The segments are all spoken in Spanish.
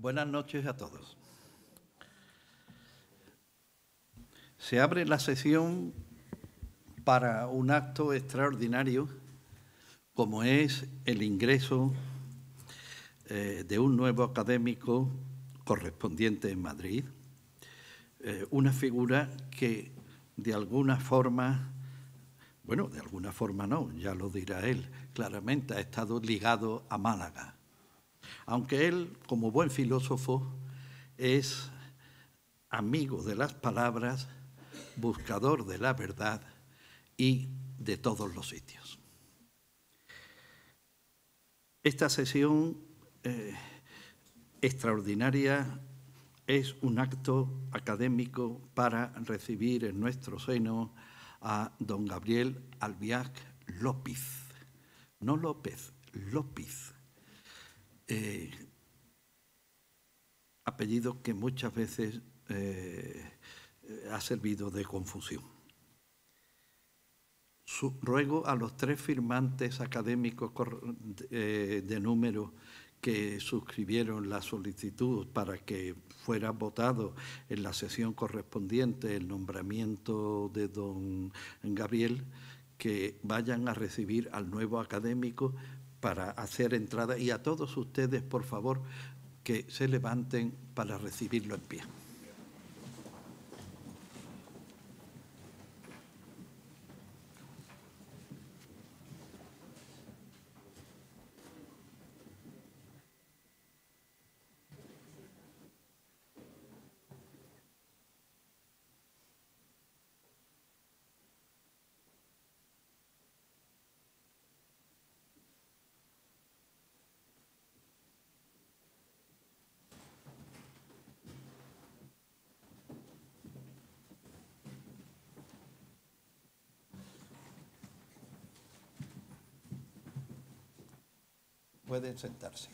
Buenas noches a todos. Se abre la sesión para un acto extraordinario como es el ingreso de un nuevo académico correspondiente en Madrid, una figura que de alguna forma, bueno, de alguna forma no, ya lo dirá él, claramente ha estado ligado a Málaga. Aunque él, como buen filósofo, es amigo de las palabras, buscador de la verdad y de todos los sitios. Esta sesión extraordinaria es un acto académico para recibir en nuestro seno a don Gabriel Albiach López, no López, López. Apellido que muchas veces ha servido de confusión. Ruego a los 3 firmantes académicos de número que suscribieron la solicitud para que fuera votado en la sesión correspondiente el nombramiento de don Gabriel, que vayan a recibir al nuevo académico para hacer entrada, y a todos ustedes, por favor, que se levanten para recibirlo en pie. Pueden sentarse.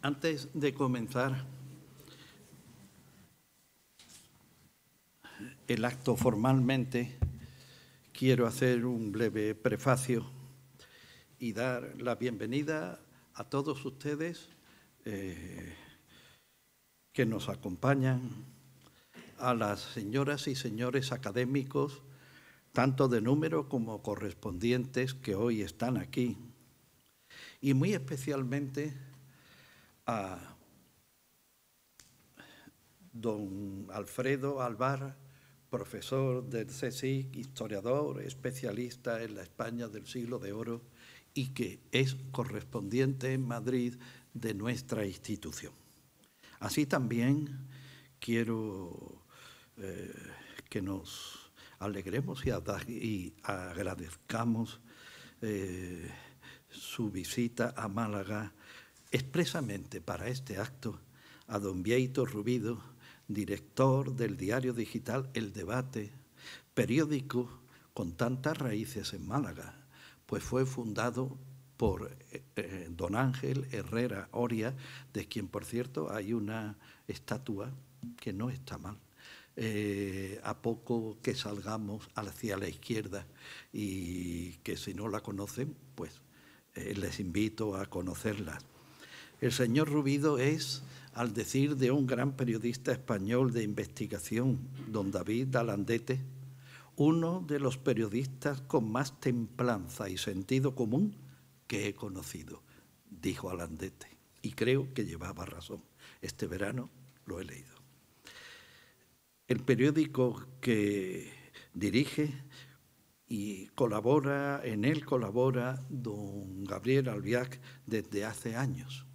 Antes de comenzar el acto formalmente, quiero hacer un breve prefacio y dar la bienvenida a todos ustedes que nos acompañan, a las señoras y señores académicos, tanto de número como correspondientes, que hoy están aquí, y muy especialmente a don Alfredo Alvar, profesor del CSIC, historiador, especialista en la España del siglo de oro y que es correspondiente en Madrid de nuestra institución. Así también quiero que nos alegremos y agradezcamos su visita a Málaga expresamente para este acto a don Bieito Rubido, director del diario digital El Debate, periódico con tantas raíces en Málaga, pues fue fundado por don Ángel Herrera Oria, de quien, por cierto, hay una estatua que no está mal. A poco que salgamos hacia la izquierda y que si no la conocen, pues les invito a conocerla. El señor Rubido es, al decir de un gran periodista español de investigación, don David Alandete, uno de los periodistas con más templanza y sentido común que he conocido, dijo Alandete, y creo que llevaba razón. Este verano lo he leído. El periódico que dirige y colabora don Gabriel Albiach desde hace años.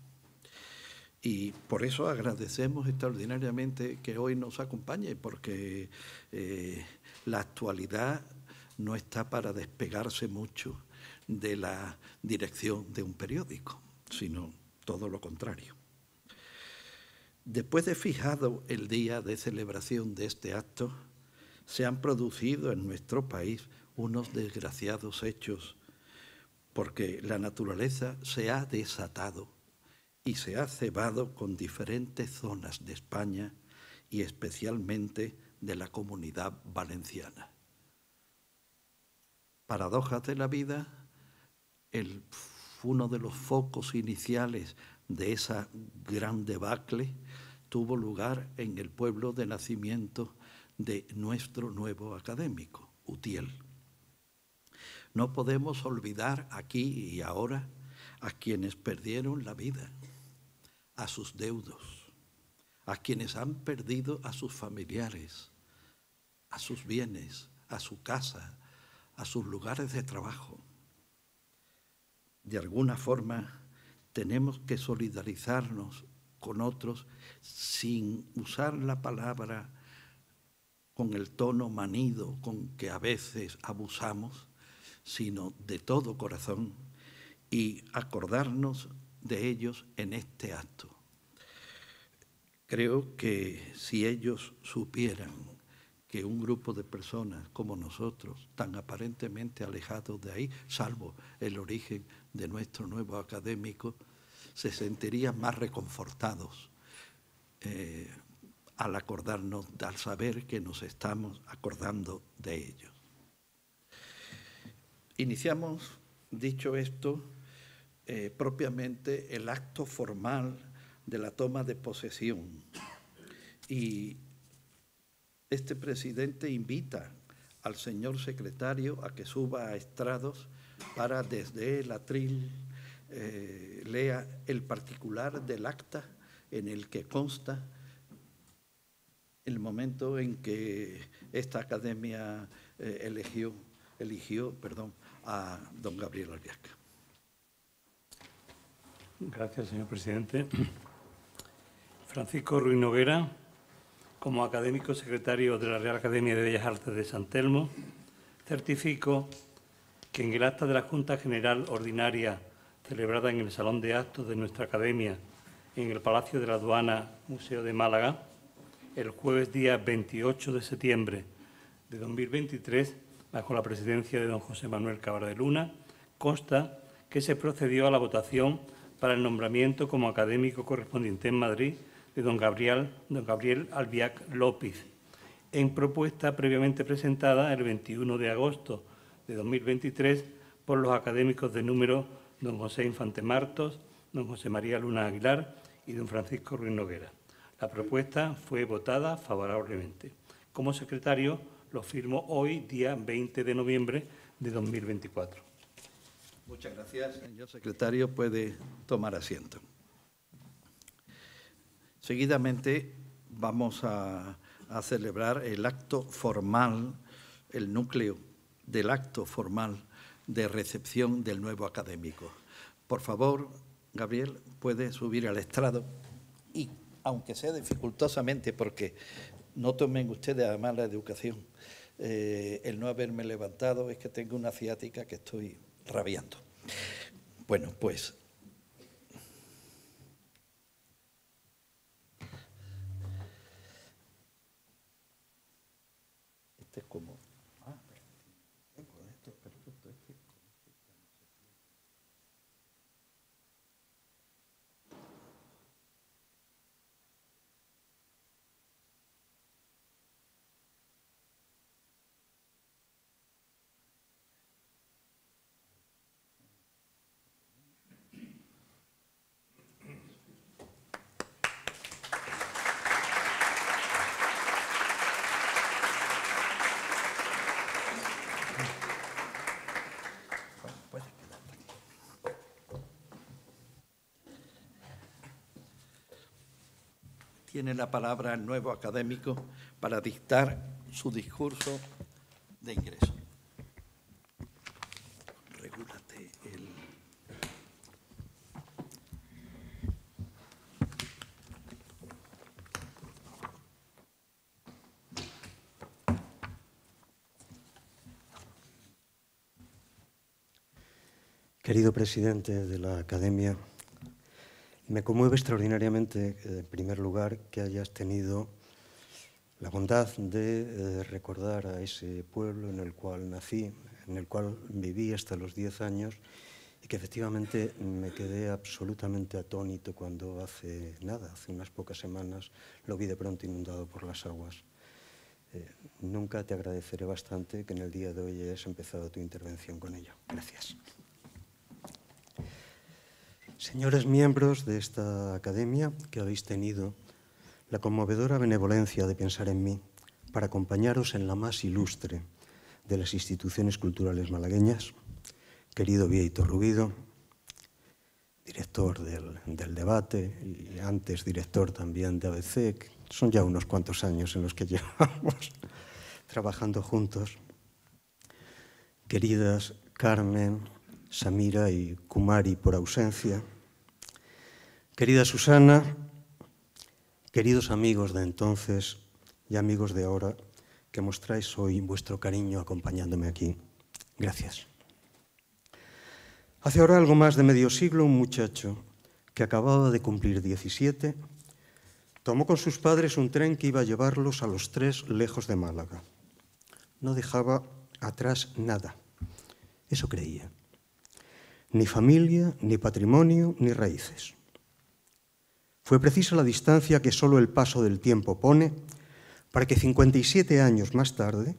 Y por eso agradecemos extraordinariamente que hoy nos acompañe, porque la actualidad no está para despegarse mucho de la dirección de un periódico, sino todo lo contrario. Después de fijado el día de celebración de este acto, se han producido en nuestro país unos desgraciados hechos, porque la naturaleza se ha desatado y se ha cebado con diferentes zonas de España y especialmente de la Comunidad Valenciana. Paradojas de la vida, uno de los focos iniciales de esa gran debacle tuvo lugar en el pueblo de nacimiento de nuestro nuevo académico, Utiel. No podemos olvidar aquí y ahora a quienes perdieron la vida, a sus deudos, a quienes han perdido a sus familiares, a sus bienes, a su casa, a sus lugares de trabajo. De alguna forma tenemos que solidarizarnos con otros sin usar la palabra con el tono manido con que a veces abusamos, sino de todo corazón, y acordarnos de ellos en este acto. Creo que si ellos supieran que un grupo de personas como nosotros, tan aparentemente alejados de ahí, salvo el origen de nuestro nuevo académico, se sentirían más reconfortados al acordarnos, al saber que nos estamos acordando de ellos. Iniciamos, dicho esto, propiamente el acto formal de la toma de posesión. Y este presidente invita al señor secretario a que suba a estrados para desde el atril lea el particular del acta en el que consta el momento en que esta academia eligió a don Gabriel Albiac. Gracias, señor presidente. Francisco Ruiz Noguera, como académico secretario de la Real Academia de Bellas Artes de San Telmo, certifico que en el acta de la Junta General Ordinaria celebrada en el Salón de Actos de nuestra Academia en el Palacio de la Aduana, Museo de Málaga, el jueves día 28 de septiembre de 2023, bajo la presidencia de don José Manuel Cabra de Luna, consta que se procedió a la votación para el nombramiento como académico correspondiente en Madrid de don Gabriel Albiac López, en propuesta previamente presentada el 21 de agosto de 2023 por los académicos de número don José Infante Martos, don José María Luna Aguilar y don Francisco Ruiz Noguera. La propuesta fue votada favorablemente. Como secretario lo firmo hoy, día 20 de noviembre de 2024. Muchas gracias, señor secretario. Puede tomar asiento. Seguidamente vamos a celebrar el acto formal, el núcleo del acto formal de recepción del nuevo académico. Por favor, Gabriel, puede subir al estrado y, aunque sea dificultosamente, porque no tomen ustedes a mala educación, el no haberme levantado es que tengo una ciática que estoy rabiando. Bueno, pues este es como esto, perfecto, tiene la palabra el nuevo académico para dictar su discurso de ingreso. Regúlate el... Querido presidente de la Academia, me conmueve extraordinariamente, en primer lugar, que hayas tenido la bondad de recordar a ese pueblo en el cual nací, en el cual viví hasta los 10 años y que efectivamente me quedé absolutamente atónito cuando hace unas pocas semanas, lo vi de pronto inundado por las aguas. Nunca te agradeceré bastante que en el día de hoy hayas empezado tu intervención con ello. Gracias. Señores miembros de esta academia, que habéis tenido la conmovedora benevolencia de pensar en mí para acompañaros en la más ilustre de las instituciones culturales malagueñas, querido Bieito Rubido, director del Debate y antes director también de ABC, que son ya unos cuantos años en los que llevamos trabajando juntos. Queridas Carmen, Samira y Kumari por ausencia. Querida Susana, queridos amigos de entonces y amigos de ahora, que mostráis hoy vuestro cariño acompañándome aquí. Gracias. Hace ahora algo más de medio siglo, un muchacho que acababa de cumplir 17 tomó con sus padres un tren que iba a llevarlos a los tres lejos de Málaga. No dejaba atrás nada, eso creía. Ni familia, ni patrimonio, ni raíces. Fue precisa la distancia que solo el paso del tiempo pone para que 57 años más tarde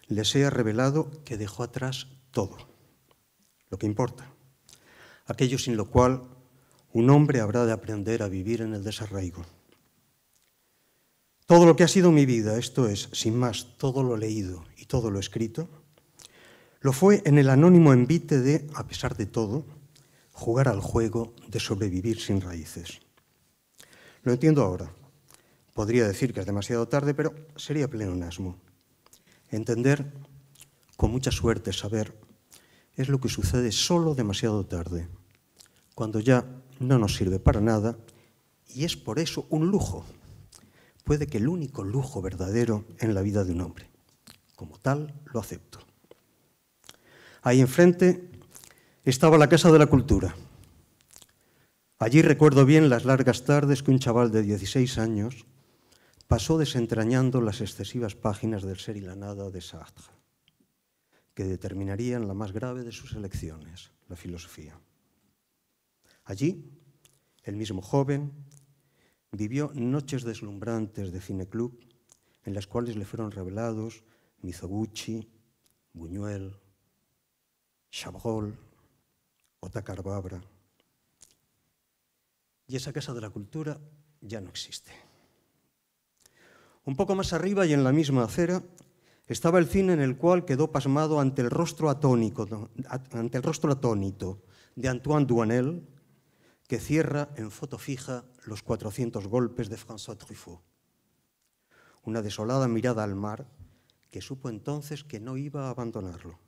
le sea revelado que dejó atrás todo, lo que importa, aquello sin lo cual un hombre habrá de aprender a vivir en el desarraigo. Todo lo que ha sido mi vida, esto es, sin más, todo lo leído y todo lo escrito, lo fue en el anónimo envite de, a pesar de todo, jugar al juego de sobrevivir sin raíces. Lo entiendo ahora. Podría decir que es demasiado tarde, pero sería pleonasmo. Entender, con mucha suerte saber, es lo que sucede solo demasiado tarde, cuando ya no nos sirve para nada, y es por eso un lujo. Puede que el único lujo verdadero en la vida de un hombre. Como tal, lo acepto. Ahí enfrente estaba la Casa de la Cultura. Allí recuerdo bien las largas tardes que un chaval de 16 años pasó desentrañando las excesivas páginas del Ser y la Nada de Sartre, que determinarían la más grave de sus elecciones, la filosofía. Allí, el mismo joven vivió noches deslumbrantes de cineclub en las cuales le fueron revelados Mizoguchi, Buñuel, Chabrol, Otakar Babra. Y esa Casa de la Cultura ya no existe. Un poco más arriba y en la misma acera estaba el cine en el cual quedó pasmado ante el rostro atónito de Antoine Duanel, que cierra en foto fija los 400 golpes de François Truffaut. Una desolada mirada al mar que supo entonces que no iba a abandonarlo.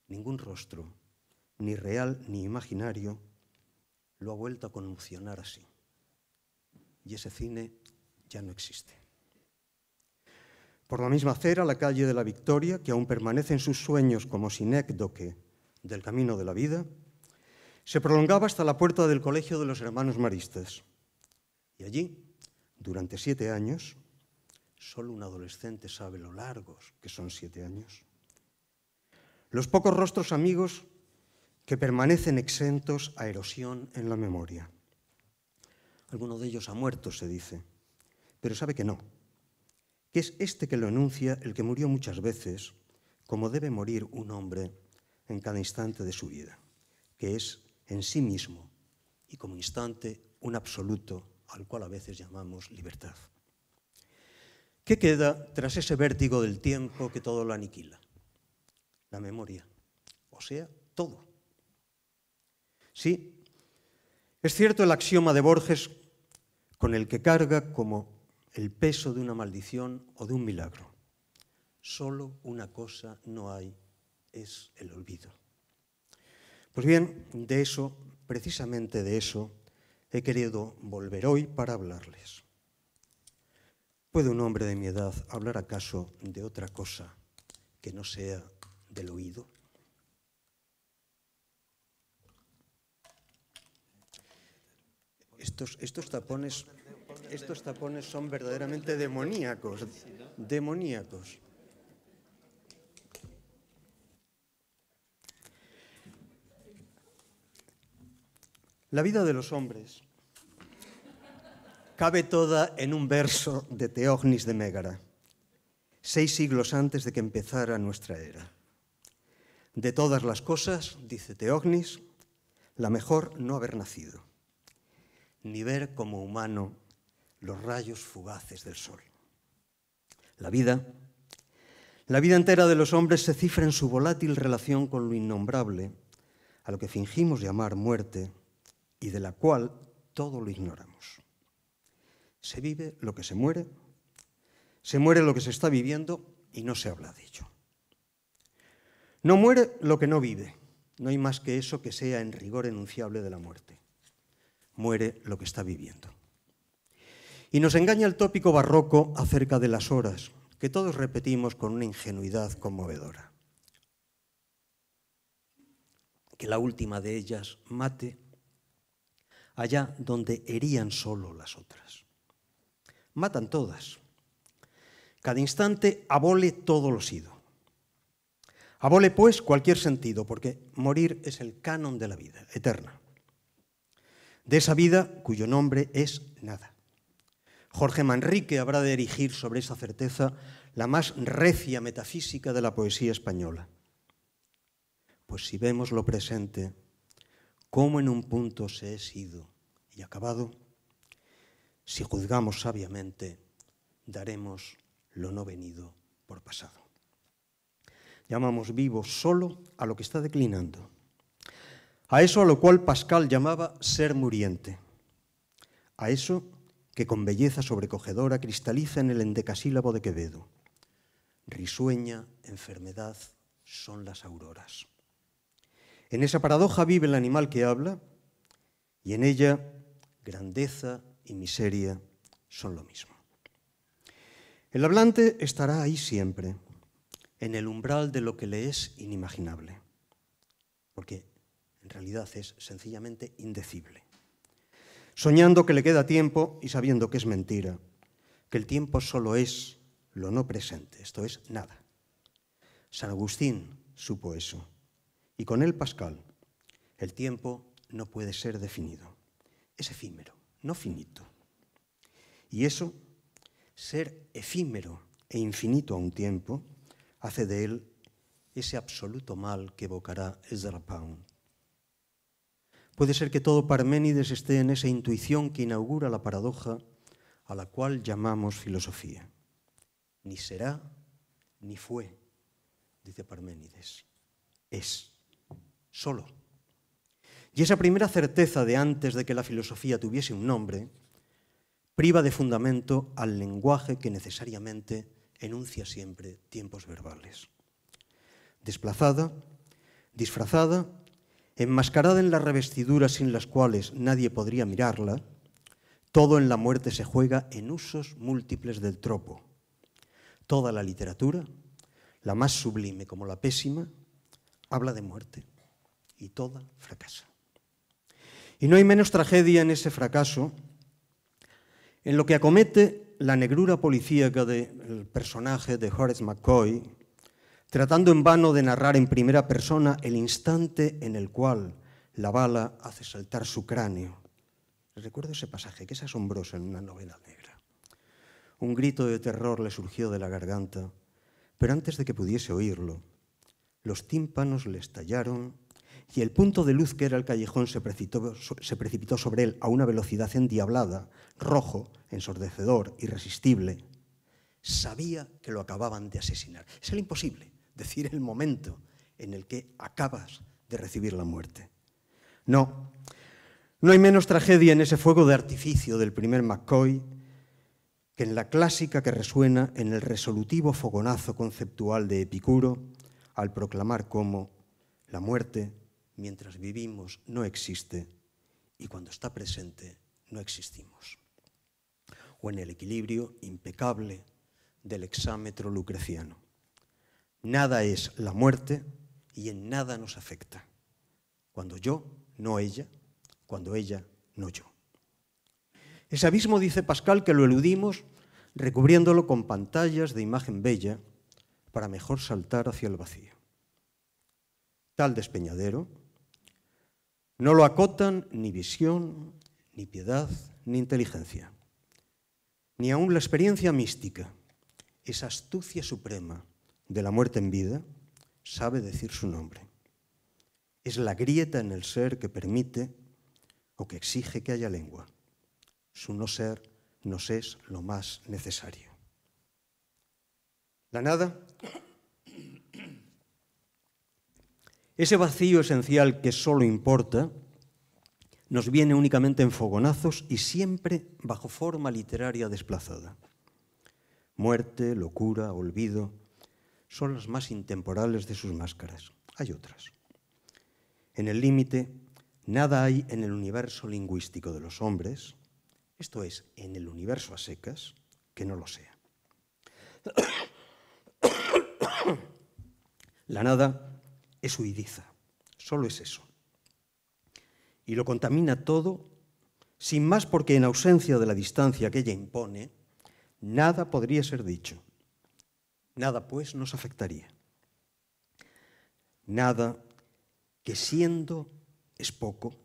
Ningún rostro, ni real ni imaginario, lo ha vuelto a conmocionar así. Y ese cine ya no existe. Por la misma acera, la calle de la Victoria, que aún permanece en sus sueños como sinécdoque del camino de la vida, se prolongaba hasta la puerta del Colegio de los Hermanos Maristas. Y allí, durante 7 años, solo un adolescente sabe lo largos que son 7 años, los pocos rostros amigos que permanecen exentos a erosión en la memoria. Alguno de ellos ha muerto, se dice, pero sabe que no, que es este que lo enuncia el que murió muchas veces, como debe morir un hombre en cada instante de su vida, que es en sí mismo y como instante un absoluto al cual a veces llamamos libertad. ¿Qué queda tras ese vértigo del tiempo que todo lo aniquila? La memoria, o sea, todo. Sí, es cierto el axioma de Borges con el que carga como el peso de una maldición o de un milagro. Solo una cosa no hay, es el olvido. Pues bien, de eso, precisamente de eso, he querido volver hoy para hablarles. ¿Puede un hombre de mi edad hablar acaso de otra cosa que no sea del oído? Estos tapones son verdaderamente demoníacos, demoníacos. La vida de los hombres cabe toda en un verso de Teógenes de Mégara. 6 siglos antes de que empezara nuestra era. De todas las cosas, dice Teognis, la mejor no haber nacido, ni ver como humano los rayos fugaces del sol. La vida entera de los hombres se cifra en su volátil relación con lo innombrable, a lo que fingimos llamar muerte y de la cual todo lo ignoramos. Se vive lo que se muere lo que se está viviendo y no se habla de ello. No muere lo que no vive, no hay más que eso que sea en rigor enunciable de la muerte. Muere lo que está viviendo. Y nos engaña el tópico barroco acerca de las horas, que todos repetimos con una ingenuidad conmovedora. Que la última de ellas mate allá donde herían solo las otras. Matan todas. Cada instante abole todo lo sido. Abole, pues, cualquier sentido, porque morir es el canon de la vida, eterna. De esa vida cuyo nombre es nada. Jorge Manrique habrá de erigir sobre esa certeza la más recia metafísica de la poesía española. Pues si vemos lo presente, cómo en un punto se es ido y acabado, si juzgamos sabiamente, daremos lo no venido por pasado. Llamamos vivo solo a lo que está declinando, a eso a lo cual Pascal llamaba ser muriente, a eso que con belleza sobrecogedora cristaliza en el endecasílabo de Quevedo. Risueña enfermedad son las auroras. En esa paradoja vive el animal que habla y en ella grandeza y miseria son lo mismo. El hablante estará ahí siempre, en el umbral de lo que le es inimaginable, porque en realidad es sencillamente indecible. Soñando que le queda tiempo y sabiendo que es mentira, que el tiempo solo es lo no presente, esto es nada. San Agustín supo eso, y con él Pascal. El tiempo no puede ser definido, es efímero, no finito. Y eso, ser efímero e infinito a un tiempo, hace de él ese absoluto mal que evocará Ezra Pound. Puede ser que todo Parménides esté en esa intuición que inaugura la paradoja a la cual llamamos filosofía. Ni será, ni fue, dice Parménides. Es, solo. Y esa primera certeza de antes de que la filosofía tuviese un nombre, priva de fundamento al lenguaje que necesariamente enuncia siempre tiempos verbales. Desplazada, disfrazada, enmascarada en las revestiduras sin las cuales nadie podría mirarla, todo en la muerte se juega en usos múltiples del tropo. Toda la literatura, la más sublime como la pésima, habla de muerte y toda fracasa. Y no hay menos tragedia en ese fracaso, en lo que acomete la negrura policíaca del personaje de Horace McCoy, tratando en vano de narrar en primera persona el instante en el cual la bala hace saltar su cráneo. Recuerdo ese pasaje, que es asombroso en una novela negra. Un grito de terror le surgió de la garganta, pero antes de que pudiese oírlo, los tímpanos le estallaron y el punto de luz que era el callejón se precipitó sobre él a una velocidad endiablada, rojo, ensordecedor, irresistible. Sabía que lo acababan de asesinar. Es el imposible, decir el momento en el que acabas de recibir la muerte. No hay menos tragedia en ese fuego de artificio del primer McCoy que en la clásica que resuena en el resolutivo fogonazo conceptual de Epicuro al proclamar cómo la muerte, mientras vivimos, no existe y cuando está presente, no existimos. O en el equilibrio impecable del hexámetro lucreciano. Nada es la muerte y en nada nos afecta. Cuando yo, no ella, cuando ella, no yo. Ese abismo, dice Pascal, que lo eludimos recubriéndolo con pantallas de imagen bella para mejor saltar hacia el vacío. Tal despeñadero no lo acotan ni visión, ni piedad, ni inteligencia, ni aún la experiencia mística, esa astucia suprema de la muerte en vida, sabe decir su nombre. Es la grieta en el ser que permite o que exige que haya lengua. Su no ser nos es lo más necesario. La nada, ese vacío esencial que solo importa, nos viene únicamente en fogonazos y siempre bajo forma literaria desplazada. Muerte, locura, olvido, son las más intemporales de sus máscaras. Hay otras. En el límite, nada hay en el universo lingüístico de los hombres, esto es, en el universo a secas, que no lo sea. La nada es huidiza, solo es eso. Y lo contamina todo, sin más porque en ausencia de la distancia que ella impone, nada podría ser dicho. Nada, pues, nos afectaría. Nada que siendo es poco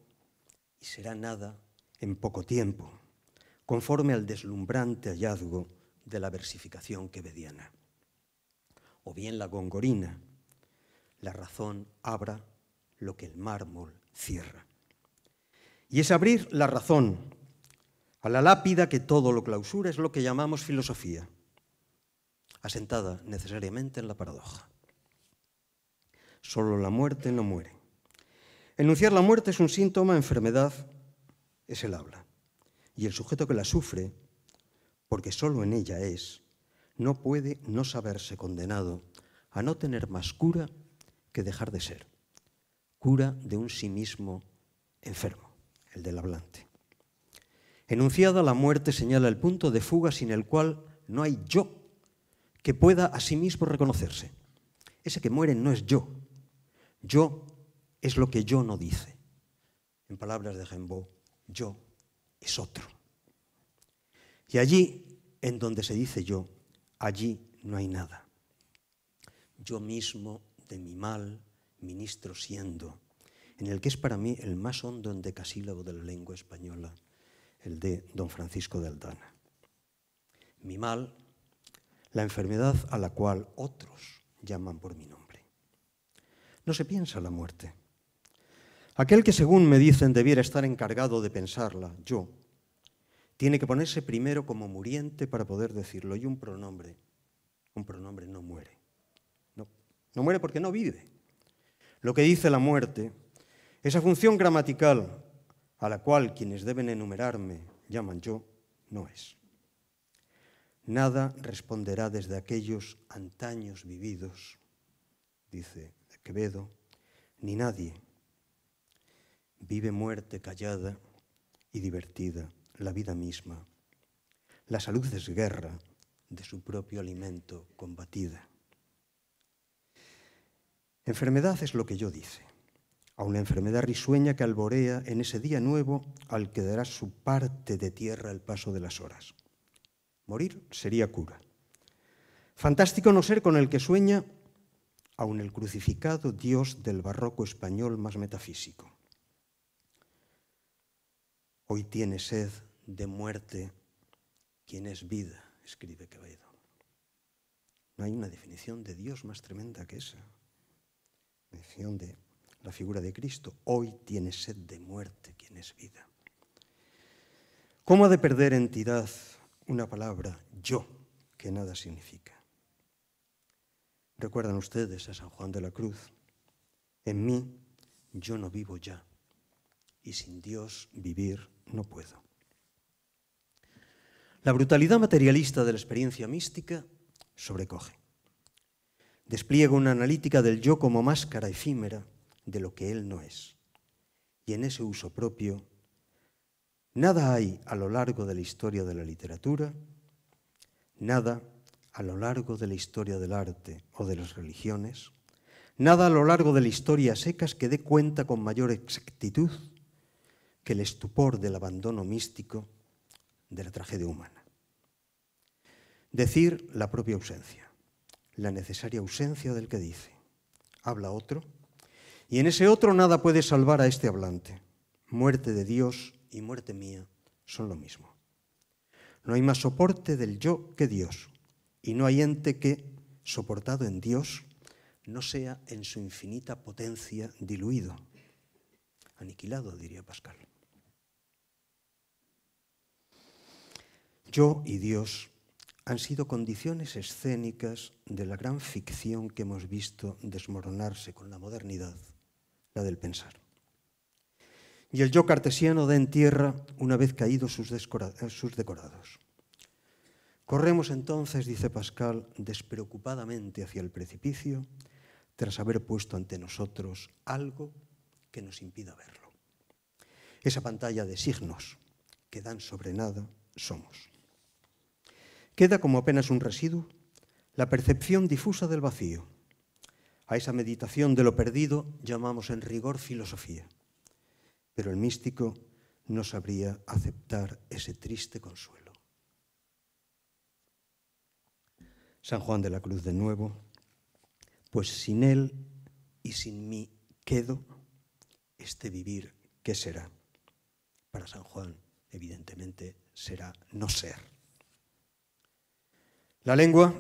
y será nada en poco tiempo, conforme al deslumbrante hallazgo de la versificación quevediana. O bien la gongorina, la razón abra lo que el mármol cierra. Y es abrir la razón a la lápida que todo lo clausura, es lo que llamamos filosofía, asentada necesariamente en la paradoja. Solo la muerte no muere. Enunciar la muerte es un síntoma, enfermedad es el habla. Y el sujeto que la sufre, porque solo en ella es, no puede no saberse condenado a no tener más cura que dejar de ser. Cura de un sí mismo enfermo, el del hablante. Enunciada, la muerte señala el punto de fuga sin el cual no hay yo que pueda a sí mismo reconocerse. Ese que muere no es yo. Yo es lo que yo no dice. En palabras de Rimbaud, yo es otro. Y allí, en donde se dice yo, allí no hay nada. Yo mismo de mi mal ministro siendo, en el que es para mí el más hondo endecasílabo de la lengua española, el de don Francisco de Aldana. Mi mal, la enfermedad a la cual otros llaman por mi nombre. No se piensa la muerte. Aquel que según me dicen debiera estar encargado de pensarla, yo, tiene que ponerse primero como muriente para poder decirlo. Y un pronombre no muere. No muere porque no vive. Lo que dice la muerte, esa función gramatical a la cual quienes deben enumerarme llaman yo, no es. Nada responderá desde aquellos antaños vividos, dice Quevedo, ni nadie. Vive muerte callada y divertida, la vida misma. La salud es guerra de su propio alimento combatida. Enfermedad es lo que yo dice, a una enfermedad risueña que alborea en ese día nuevo al que dará su parte de tierra el paso de las horas. Morir sería cura. Fantástico no ser con el que sueña aun el crucificado Dios del barroco español más metafísico. Hoy tiene sed de muerte quien es vida, escribe Quevedo. No hay una definición de Dios más tremenda que esa. Definición de la figura de Cristo. Hoy tiene sed de muerte quien es vida. ¿Cómo ha de perder entidad una palabra yo, que nada significa? ¿Recuerdan ustedes a San Juan de la Cruz? En mí yo no vivo ya, y sin Dios vivir no puedo. La brutalidad materialista de la experiencia mística sobrecoge. Despliega una analítica del yo como máscara efímera de lo que él no es. Y en ese uso propio, nada hay a lo largo de la historia de la literatura, nada a lo largo de la historia del arte o de las religiones, nada a lo largo de la historia a secas que dé cuenta con mayor exactitud que el estupor del abandono místico de la tragedia humana. Decir la propia ausencia, la necesaria ausencia del que dice. Habla otro, y en ese otro nada puede salvar a este hablante. Muerte de Dios y muerte mía son lo mismo. No hay más soporte del yo que Dios, y no hay ente que, soportado en Dios, no sea en su infinita potencia diluido, aniquilado, diría Pascal. Yo y Dios han sido condiciones escénicas de la gran ficción que hemos visto desmoronarse con la modernidad, la del pensar. Y el yo cartesiano da en tierra una vez caídos sus decorados. Corremos entonces, dice Pascal, despreocupadamente hacia el precipicio, tras haber puesto ante nosotros algo que nos impida verlo. Esa pantalla de signos que dan sobre nada somos. Queda como apenas un residuo la percepción difusa del vacío. A esa meditación de lo perdido llamamos en rigor filosofía, pero el místico no sabría aceptar ese triste consuelo. San Juan de la Cruz de nuevo, pues sin él y sin mí quedo, este vivir, ¿qué será? Para San Juan, evidentemente, será no ser. La lengua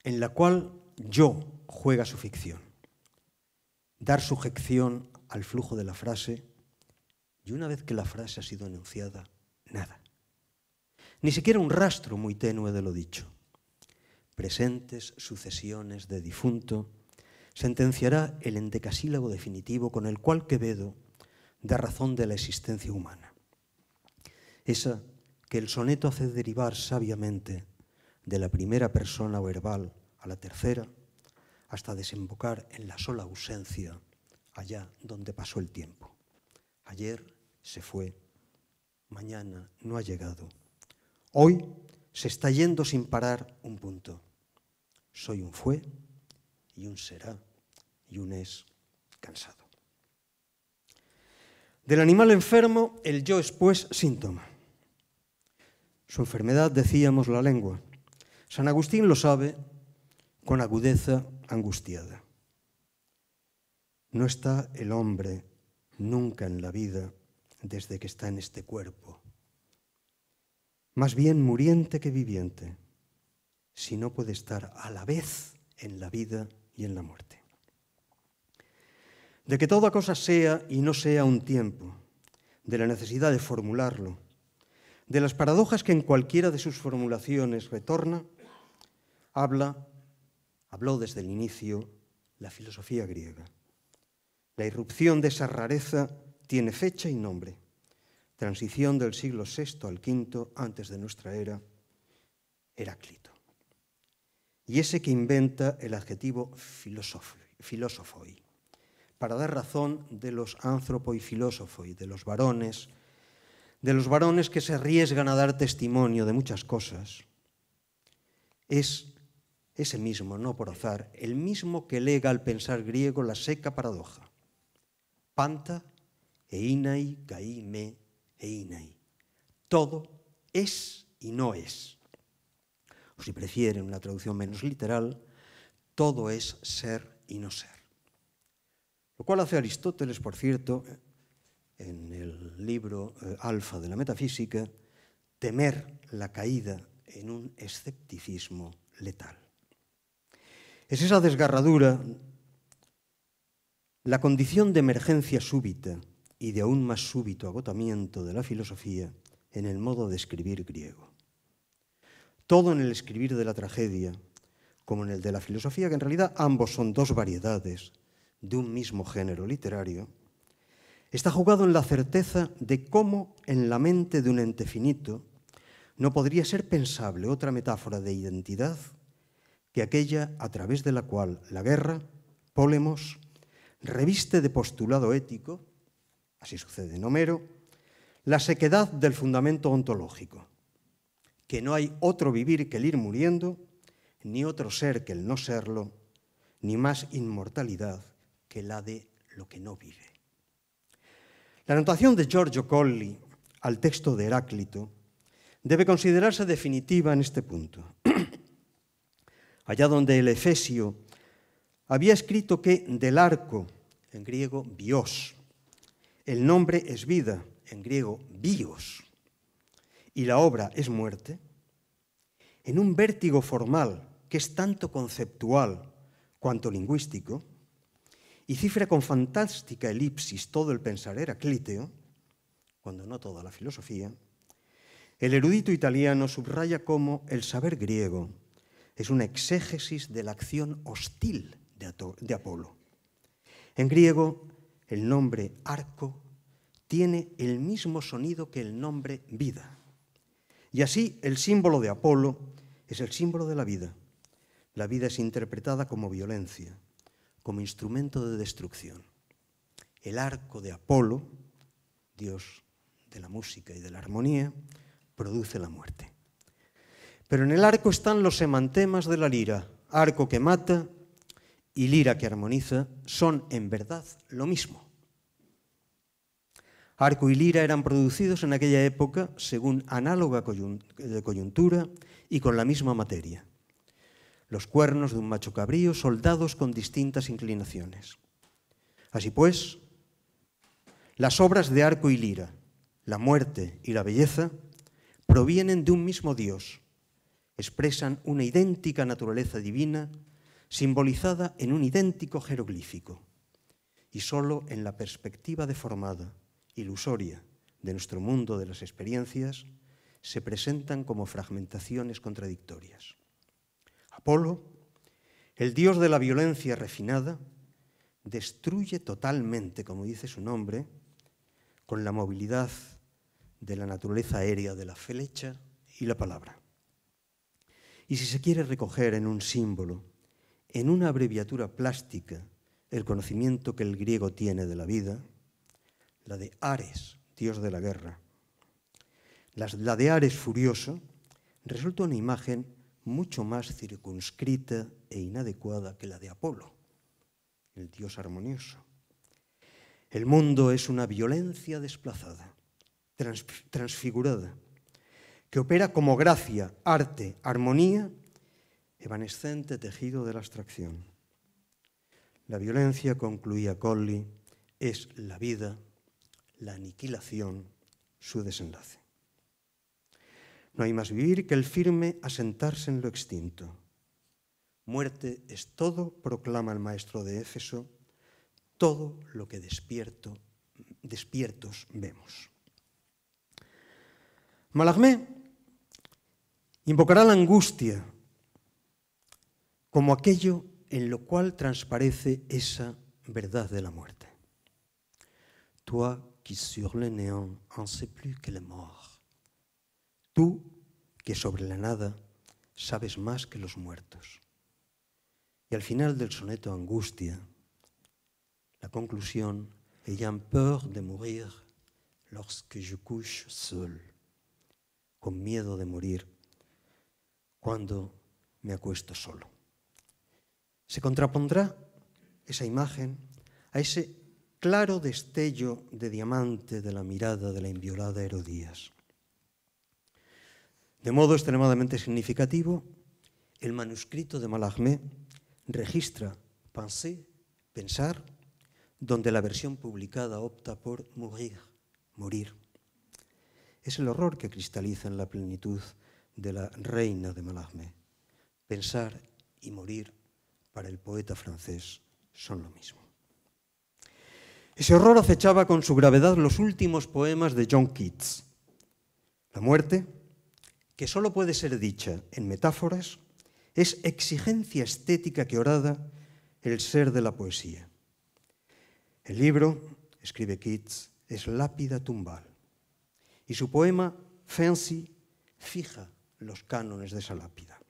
en la cual yo juega su ficción, dar sujeción al flujo de la frase, y una vez que la frase ha sido enunciada, nada. Ni siquiera un rastro muy tenue de lo dicho. Presentes sucesiones de difunto, sentenciará el endecasílabo definitivo con el cual Quevedo da razón de la existencia humana. Esa que el soneto hace derivar sabiamente de la primera persona verbal a la tercera, hasta desembocar en la sola ausencia, allá donde pasó el tiempo. Ayer se fue, mañana no ha llegado. Hoy se está yendo sin parar un punto. Soy un fue y un será y un es cansado. Del animal enfermo, el yo es pues síntoma. Su enfermedad, decíamos, la lengua. San Agustín lo sabe con agudeza angustiada. No está el hombre nunca en la vida desde que está en este cuerpo, más bien muriente que viviente, si no puede estar a la vez en la vida y en la muerte. De que toda cosa sea y no sea un tiempo, de la necesidad de formularlo, de las paradojas que en cualquiera de sus formulaciones retorna, habló desde el inicio la filosofía griega. La irrupción de esa rareza tiene fecha y nombre. Transición del siglo VI al V antes de nuestra era, Heráclito. Y ese que inventa el adjetivo filósofoi, para dar razón de los anthropoi filósofoi, de los varones que se arriesgan a dar testimonio de muchas cosas, es ese mismo, no por azar, el mismo que lega al pensar griego la seca paradoja. Panta, einai, kai, me, einai. Todo es y no es. O si prefieren una traducción menos literal, todo es ser y no ser. Lo cual hace Aristóteles, por cierto, en el libro Alfa de la Metafísica, temer la caída en un escepticismo letal. Es esa desgarradura, la condición de emergencia súbita y de aún más súbito agotamiento de la filosofía en el modo de escribir griego. Todo en el escribir de la tragedia, como en el de la filosofía, que en realidad ambos son dos variedades de un mismo género literario, está jugado en la certeza de cómo en la mente de un ente finito no podría ser pensable otra metáfora de identidad que aquella a través de la cual la guerra, Pólemos, reviste de postulado ético, así sucede en Homero, la sequedad del fundamento ontológico, que no hay otro vivir que el ir muriendo, ni otro ser que el no serlo, ni más inmortalidad que la de lo que no vive. La anotación de Giorgio Colli al texto de Heráclito debe considerarse definitiva en este punto. Allá donde el Efesio había escrito que del arco, en griego bios, el nombre es vida, en griego bios, y la obra es muerte, en un vértigo formal que es tanto conceptual cuanto lingüístico, y cifra con fantástica elipsis todo el pensar heraclíteo, cuando no toda la filosofía, el erudito italiano subraya cómo el saber griego es una exégesis de la acción hostil de Apolo. En griego, el nombre arco tiene el mismo sonido que el nombre vida. Y así el símbolo de Apolo es el símbolo de la vida. La vida es interpretada como violencia, como instrumento de destrucción. El arco de Apolo, dios de la música y de la armonía, produce la muerte. Pero en el arco están los semantemas de la lira. Arco que mata y lira que armoniza son en verdad lo mismo. Arco y lira eran producidos en aquella época según análoga coyuntura y con la misma materia. Los cuernos de un macho cabrío soldados con distintas inclinaciones. Así pues, las obras de arco y lira, la muerte y la belleza, provienen de un mismo Dios, expresan una idéntica naturaleza divina simbolizada en un idéntico jeroglífico, y solo en la perspectiva deformada, ilusoria de nuestro mundo de las experiencias se presentan como fragmentaciones contradictorias. Apolo, el dios de la violencia refinada, destruye totalmente, como dice su nombre, con la movilidad de la naturaleza aérea de la flecha y la palabra. Y si se quiere recoger en un símbolo, en una abreviatura plástica, el conocimiento que el griego tiene de la vida, la de Ares, dios de la guerra, la de Ares furioso, resulta una imagen mucho más circunscrita e inadecuada que la de Apolo, el dios armonioso. El mundo es una violencia desplazada, transfigurada, que opera como gracia, arte, armonía, evanescente tejido de la abstracción. La violencia, concluía Colli, es la vida, la aniquilación, su desenlace. No hay más vivir que el firme asentarse en lo extinto. Muerte es todo, proclama el maestro de Éfeso, todo lo que despiertos vemos. Mallarmé invocará la angustia como aquello en lo cual transparece esa verdad de la muerte. Toi qui sur le néant en sais plus que la mort. Tú que sobre la nada sabes más que los muertos. Y al final del soneto Angustia, la conclusión, ayant peur de mourir lorsque je couche seul, con miedo de morir cuando me acuesto solo. Se contrapondrá esa imagen a ese claro destello de diamante de la mirada de la inviolada Herodías. De modo extremadamente significativo, el manuscrito de Mallarmé registra pensar, donde la versión publicada opta por morir. Es el horror que cristaliza en la plenitud de la reina de Mallarmé. Pensar y morir para el poeta francés son lo mismo. Ese horror acechaba con su gravedad los últimos poemas de John Keats. La muerte, que solo puede ser dicha en metáforas, es exigencia estética que horada el ser de la poesía. El libro, escribe Keats, es lápida tumbal, y su poema Fancy fija los cánones de esa lápida.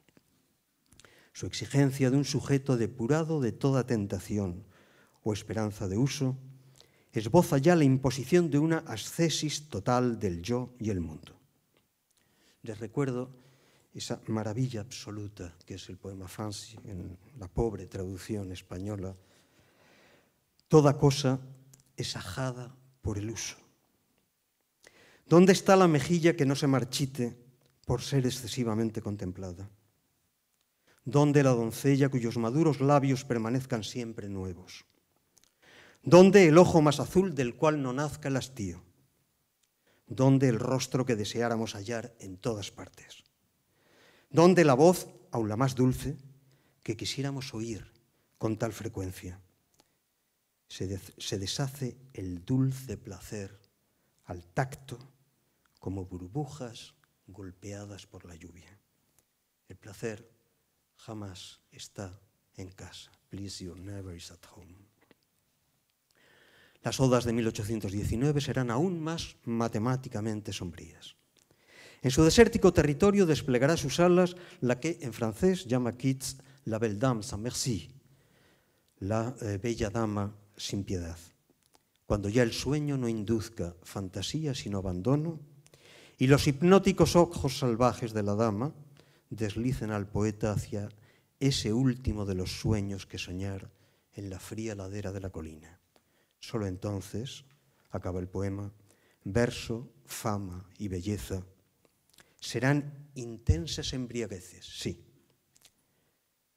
Su exigencia de un sujeto depurado de toda tentación o esperanza de uso esboza ya la imposición de una ascesis total del yo y el mundo. Les recuerdo esa maravilla absoluta que es el poema Fancy en la pobre traducción española. Toda cosa es ajada por el uso. ¿Dónde está la mejilla que no se marchite por ser excesivamente contemplada? ¿Dónde la doncella cuyos maduros labios permanezcan siempre nuevos? ¿Dónde el ojo más azul del cual no nazca el hastío? ¿Dónde el rostro que deseáramos hallar en todas partes? donde la voz, aún la más dulce, que quisiéramos oír con tal frecuencia. Se deshace el dulce placer al tacto como burbujas golpeadas por la lluvia. El placer jamás está en casa. Please, you never is at home. Las odas de 1819 serán aún más matemáticamente sombrías. En su desértico territorio desplegará sus alas la que en francés llama Keats la belle dame sans merci, la bella dama sin piedad. Cuando ya el sueño no induzca fantasía sino abandono y los hipnóticos ojos salvajes de la dama deslicen al poeta hacia ese último de los sueños que soñar en la fría ladera de la colina. Solo entonces, acaba el poema, verso, fama y belleza serán intensas embriagueces, sí,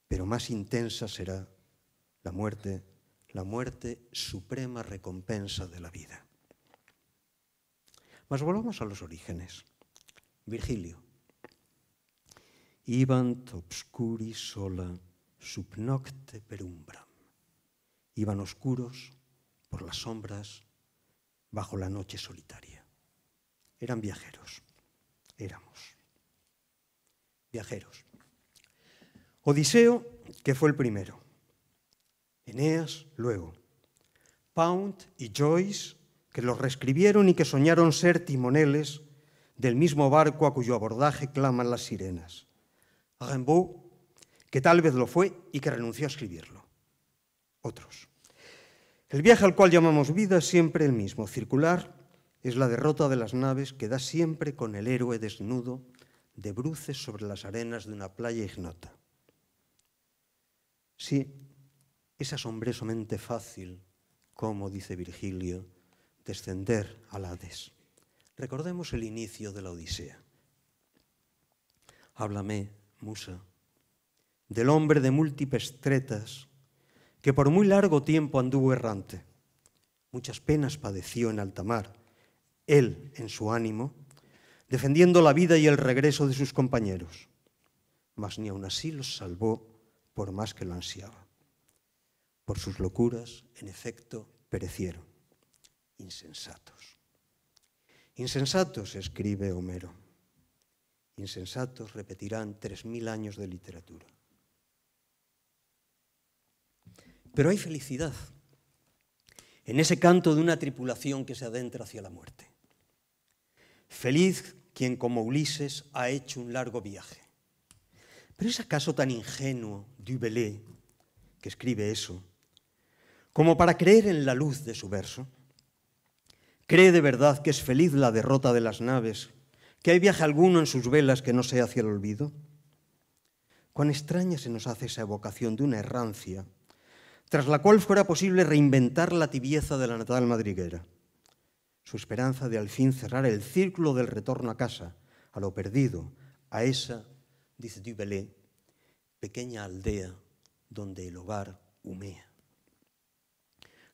pero más intensa será la muerte suprema recompensa de la vida. Mas volvamos a los orígenes. Virgilio. Ibant obscuri sola sub nocte perumbram. Iban oscuros por las sombras bajo la noche solitaria. Eran viajeros. Éramos viajeros. Odiseo, que fue el primero. Eneas, luego. Pound y Joyce, que los reescribieron y que soñaron ser timoneles del mismo barco a cuyo abordaje claman las sirenas. Rimbaud, que tal vez lo fue y que renunció a escribirlo. Otros. El viaje al cual llamamos vida es siempre el mismo, circular. Es la derrota de las naves que da siempre con el héroe desnudo de bruces sobre las arenas de una playa ignota. Sí, es asombrosamente fácil, como dice Virgilio, descender al Hades. Recordemos el inicio de la Odisea. Háblame, musa, del hombre de múltiples tretas que por muy largo tiempo anduvo errante. Muchas penas padeció en alta mar, él en su ánimo, defendiendo la vida y el regreso de sus compañeros, mas ni aun así los salvó por más que lo ansiaba. Por sus locuras, en efecto, perecieron. Insensatos. Insensatos, escribe Homero. Insensatos repetirán 3000 años de literatura. Pero hay felicidad en ese canto de una tripulación que se adentra hacia la muerte. Feliz quien como Ulises ha hecho un largo viaje. ¿Pero es acaso tan ingenuo Du Bellay, que escribe eso, como para creer en la luz de su verso? ¿Cree de verdad que es feliz la derrota de las naves, que hay viaje alguno en sus velas que no sea hacia el olvido? Cuán extraña se nos hace esa evocación de una errancia, tras la cual fuera posible reinventar la tibieza de la natal madriguera. Su esperanza de al fin cerrar el círculo del retorno a casa, a lo perdido, a esa, dice Du Bellay, pequeña aldea donde el hogar humea.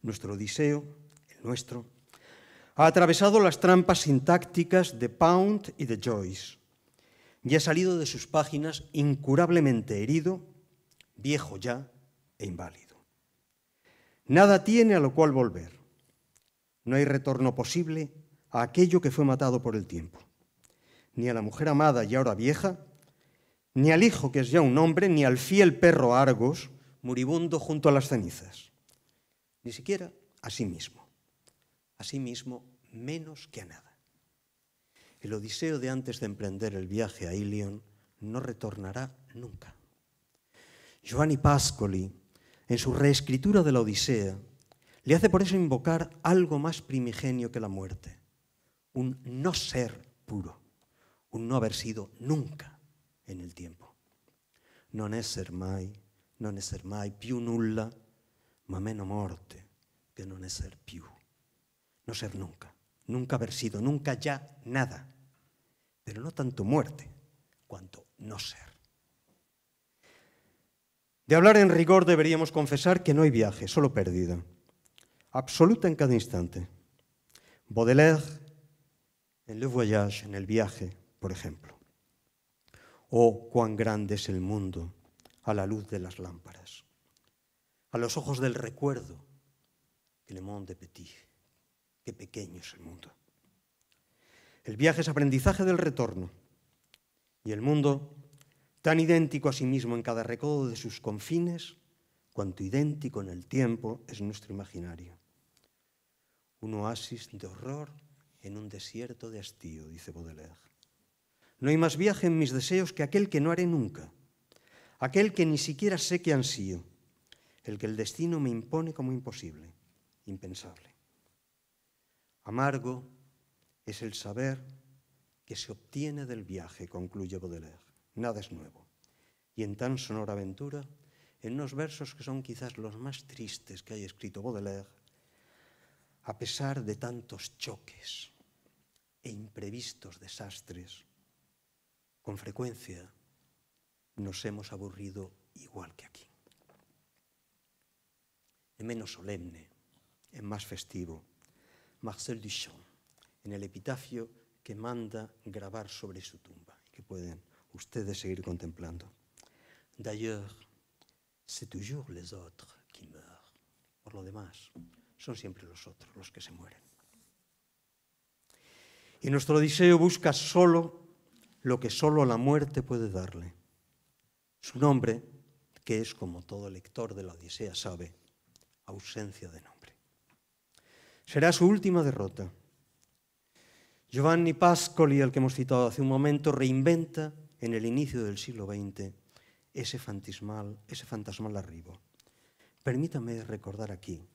Nuestro Odiseo, el nuestro, ha atravesado las trampas sintácticas de Pound y de Joyce y ha salido de sus páginas incurablemente herido, viejo ya e inválido. Nada tiene a lo cual volver. No hay retorno posible a aquello que fue matado por el tiempo. Ni a la mujer amada y ahora vieja, ni al hijo que es ya un hombre, ni al fiel perro Argos, moribundo junto a las cenizas. Ni siquiera a sí mismo. A sí mismo menos que a nada. El Odiseo de antes de emprender el viaje a Ilion no retornará nunca. Giovanni Pascoli, en su reescritura de la Odisea, le hace por eso invocar algo más primigenio que la muerte, un no ser puro, un no haber sido nunca en el tiempo. Non esser mai più nulla, ma meno morte che non esser più. No ser nunca, nunca haber sido, nunca ya nada, pero no tanto muerte cuanto no ser. De hablar en rigor deberíamos confesar que no hay viaje, solo pérdida, absoluta en cada instante. Baudelaire, en Le Voyage, en el viaje, por ejemplo. Oh, cuán grande es el mundo a la luz de las lámparas, a los ojos del recuerdo, que le monde petit, qué pequeño es el mundo. El viaje es aprendizaje del retorno, y el mundo, tan idéntico a sí mismo en cada recodo de sus confines, cuanto idéntico en el tiempo es nuestro imaginario. Un oasis de horror en un desierto de hastío, dice Baudelaire. No hay más viaje en mis deseos que aquel que no haré nunca, aquel que ni siquiera sé que ansío, el que el destino me impone como imposible, impensable. Amargo es el saber que se obtiene del viaje, concluye Baudelaire. Nada es nuevo. Y en tan sonora aventura, en unos versos que son quizás los más tristes que haya escrito Baudelaire, a pesar de tantos choques e imprevistos desastres, con frecuencia nos hemos aburrido igual que aquí. En menos solemne, en más festivo, Marcel Duchamp, en el epitafio que manda grabar sobre su tumba, que pueden ustedes seguir contemplando. D'ailleurs, c'est toujours les autres qui meurent. Por lo demás, son siempre los otros los que se mueren. Y nuestro Odiseo busca solo lo que solo la muerte puede darle. Su nombre, que es, como todo lector de la Odisea sabe, ausencia de nombre. Será su última derrota. Giovanni Pascoli, al que hemos citado hace un momento, reinventa en el inicio del siglo XX ese fantasmal arribo. Permítame recordar aquí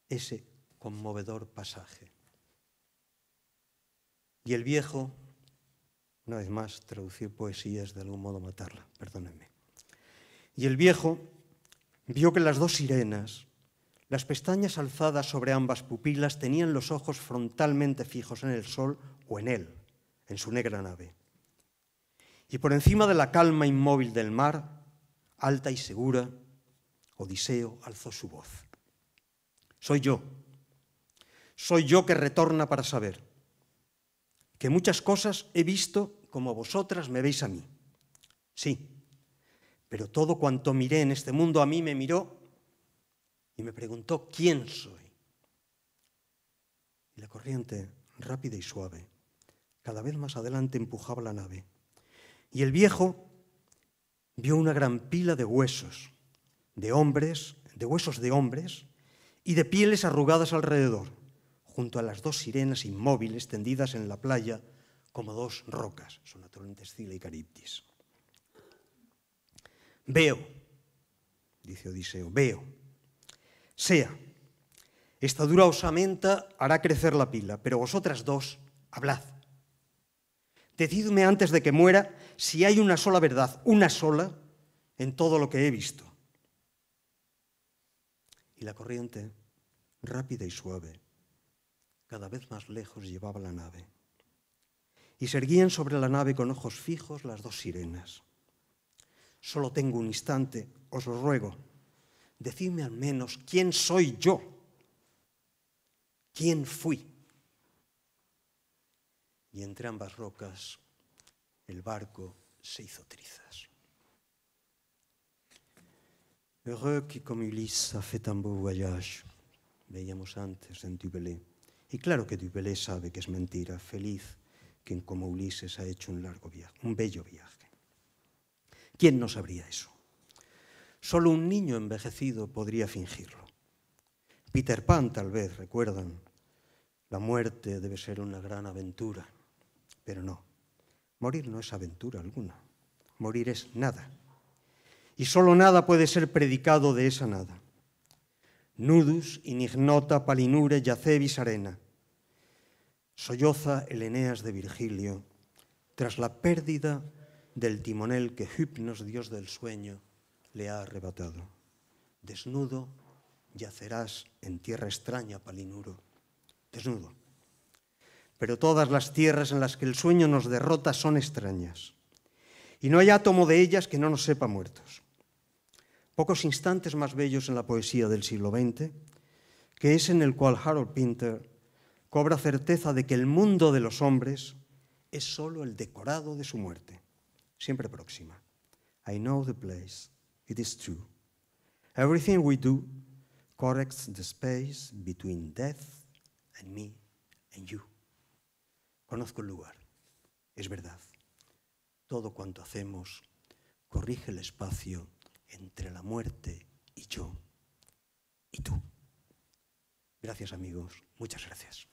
ese conmovedor pasaje. Y el viejo, una vez más, traducir poesía es de algún modo matarla, perdónenme. Y el viejo vio que las dos sirenas, las pestañas alzadas sobre ambas pupilas, tenían los ojos frontalmente fijos en el sol o en él, en su negra nave. Y por encima de la calma inmóvil del mar, alta y segura, Odiseo alzó su voz. Soy yo que retorna para saber que muchas cosas he visto como vosotras me veis a mí. Sí, pero todo cuanto miré en este mundo a mí me miró y me preguntó quién soy. Y la corriente, rápida y suave, cada vez más adelante empujaba la nave. Y el viejo vio una gran pila de huesos, de huesos de hombres y de pieles arrugadas alrededor, junto a las dos sirenas inmóviles tendidas en la playa como dos rocas, son naturalmente Escila y Caribdis. Veo, dice Odiseo, veo. Sea, esta dura osamenta hará crecer la pila, pero vosotras dos, hablad. Decidme antes de que muera si hay una sola verdad, una sola, en todo lo que he visto. Y la corriente, rápida y suave, cada vez más lejos llevaba la nave. Y se erguían sobre la nave con ojos fijos las dos sirenas. Solo tengo un instante, os lo ruego. Decidme al menos quién soy yo. ¿Quién fui? Y entre ambas rocas el barco se hizo trizas. Heureux qui comme Ulysse a fait un beau voyage. Veíamos antes en Du Bellay. Y claro que Du Bellay sabe que es mentira. Feliz quien como Ulises ha hecho un largo viaje, un bello viaje. ¿Quién no sabría eso? Solo un niño envejecido podría fingirlo. Peter Pan, tal vez, recuerdan. La muerte debe ser una gran aventura. Pero no, morir no es aventura alguna. Morir es nada. Y solo nada puede ser predicado de esa nada. Nudus in ignota palinure yacevis arena. Solloza el Eneas de Virgilio tras la pérdida del timonel que Hypnos, dios del sueño, le ha arrebatado. Desnudo yacerás en tierra extraña, Palinuro. Desnudo. Pero todas las tierras en las que el sueño nos derrota son extrañas. Y no hay átomo de ellas que no nos sepa muertos. Pocos instantes más bellos en la poesía del siglo XX, que es en el cual Harold Pinter cobra certeza de que el mundo de los hombres es solo el decorado de su muerte. siempre próxima. I know the place, it is true. Everything we do corrects the space between death and me and you. Conozco el lugar, es verdad. Todo cuanto hacemos corrige el espacio entre la muerte y yo y tú. Gracias, amigos. Muchas gracias.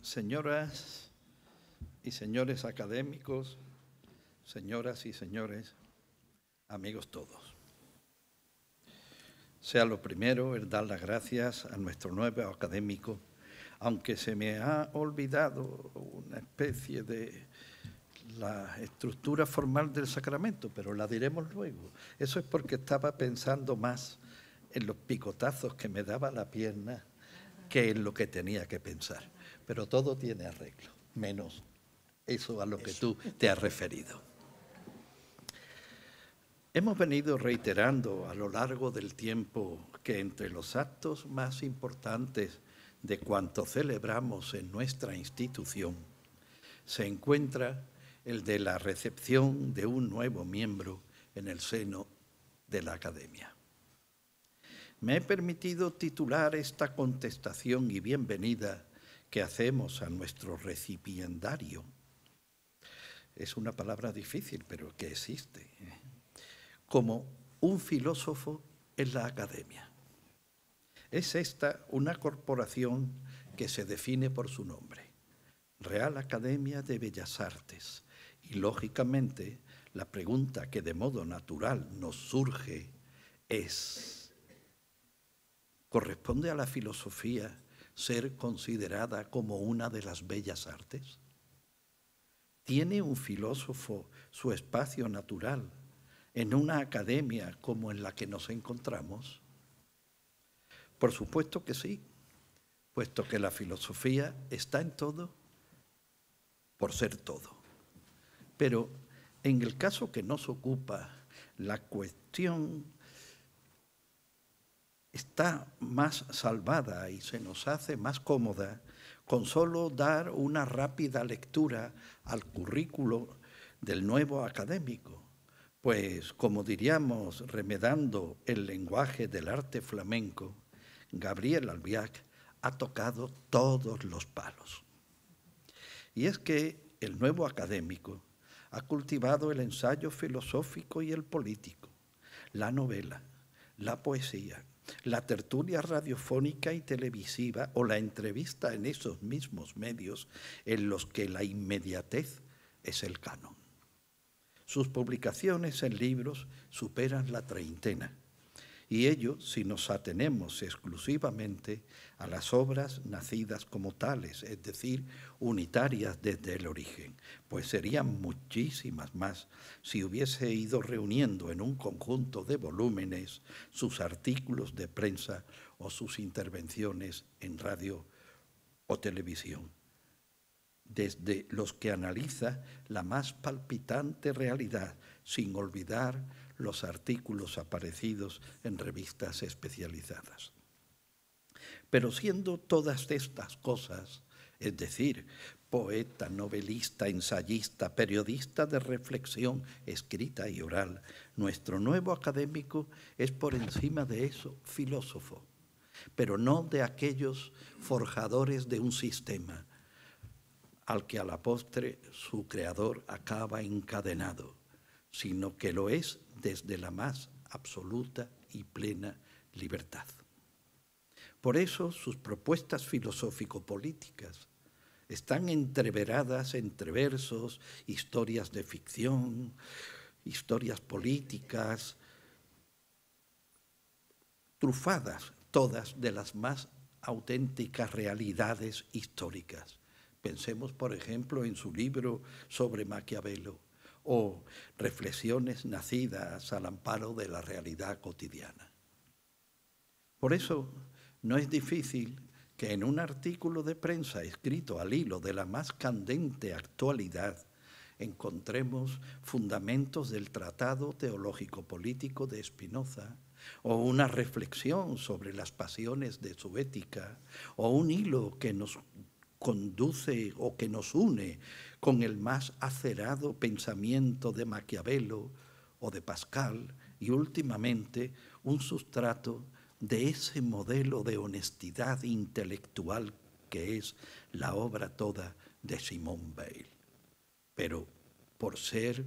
Señoras y señores académicos, señoras y señores, amigos todos. Sea lo primero el dar las gracias a nuestro nuevo académico, aunque se me ha olvidado una especie de la estructura formal del sacramento, pero la diremos luego. Eso es porque estaba pensando más en los picotazos que me daba la pierna que en lo que tenía que pensar. Pero todo tiene arreglo, menos eso a lo que tú te has referido. Hemos venido reiterando a lo largo del tiempo que entre los actos más importantes de cuanto celebramos en nuestra institución se encuentra el de la recepción de un nuevo miembro en el seno de la Academia. Me he permitido titular esta contestación y bienvenida que hacemos a nuestro recipiendario. Es una palabra difícil, pero que existe, como un filósofo en la Academia. Es esta una corporación que se define por su nombre, Real Academia de Bellas Artes, y lógicamente la pregunta que de modo natural nos surge es: ¿corresponde a la filosofía ser considerada como una de las bellas artes? ¿Tiene un filósofo su espacio natural en una academia como en la que nos encontramos? Por supuesto que sí, puesto que la filosofía está en todo por ser todo. Pero en el caso que nos ocupa, la cuestión está más salvada y se nos hace más cómoda con solo dar una rápida lectura al currículo del nuevo académico, pues, como diríamos remedando el lenguaje del arte flamenco, Gabriel Albiac ha tocado todos los palos. Y es que el nuevo académico ha cultivado el ensayo filosófico y el político, la novela, la poesía, la tertulia radiofónica y televisiva o la entrevista en esos mismos medios en los que la inmediatez es el canon. Sus publicaciones en libros superan la treintena, y ello si nos atenemos exclusivamente a las obras nacidas como tales, es decir, unitarias desde el origen, pues serían muchísimas más si hubiese ido reuniendo en un conjunto de volúmenes sus artículos de prensa o sus intervenciones en radio o televisión, desde los que analiza la más palpitante realidad, sin olvidar los artículos aparecidos en revistas especializadas. Pero siendo todas estas cosas, es decir, poeta, novelista, ensayista, periodista de reflexión escrita y oral, nuestro nuevo académico es por encima de eso filósofo, pero no de aquellos forjadores de un sistema al que a la postre su creador acaba encadenado, sino que lo es desde la más absoluta y plena libertad. Por eso sus propuestas filosófico-políticas están entreveradas entre versos, historias de ficción, historias políticas, trufadas todas de las más auténticas realidades históricas. Pensemos, por ejemplo, en su libro sobre Maquiavelo o reflexiones nacidas al amparo de la realidad cotidiana. Por eso no es difícil que en un artículo de prensa escrito al hilo de la más candente actualidad encontremos fundamentos del Tratado Teológico-Político de Spinoza, o una reflexión sobre las pasiones de su ética, o un hilo que nos conduce o que nos une con el más acerado pensamiento de Maquiavelo o de Pascal, y últimamente un sustrato de ese modelo de honestidad intelectual que es la obra toda de Simone Weil. Pero por ser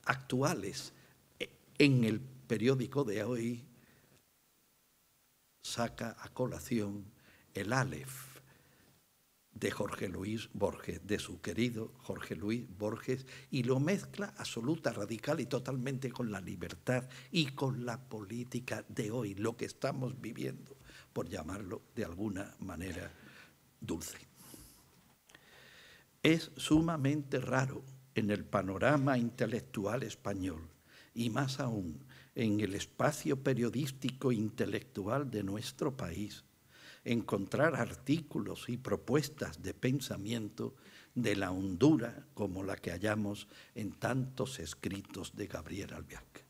actuales en el periódico de hoy, saca a colación el Aleph de Jorge Luis Borges, de su querido Jorge Luis Borges, y lo mezcla absoluta, radical y totalmente con la libertad y con la política de hoy, lo que estamos viviendo, por llamarlo de alguna manera dulce. Es sumamente raro en el panorama intelectual español, y más aún en el espacio periodístico intelectual de nuestro país, encontrar artículos y propuestas de pensamiento de la hondura como la que hallamos en tantos escritos de Gabriel Albiac.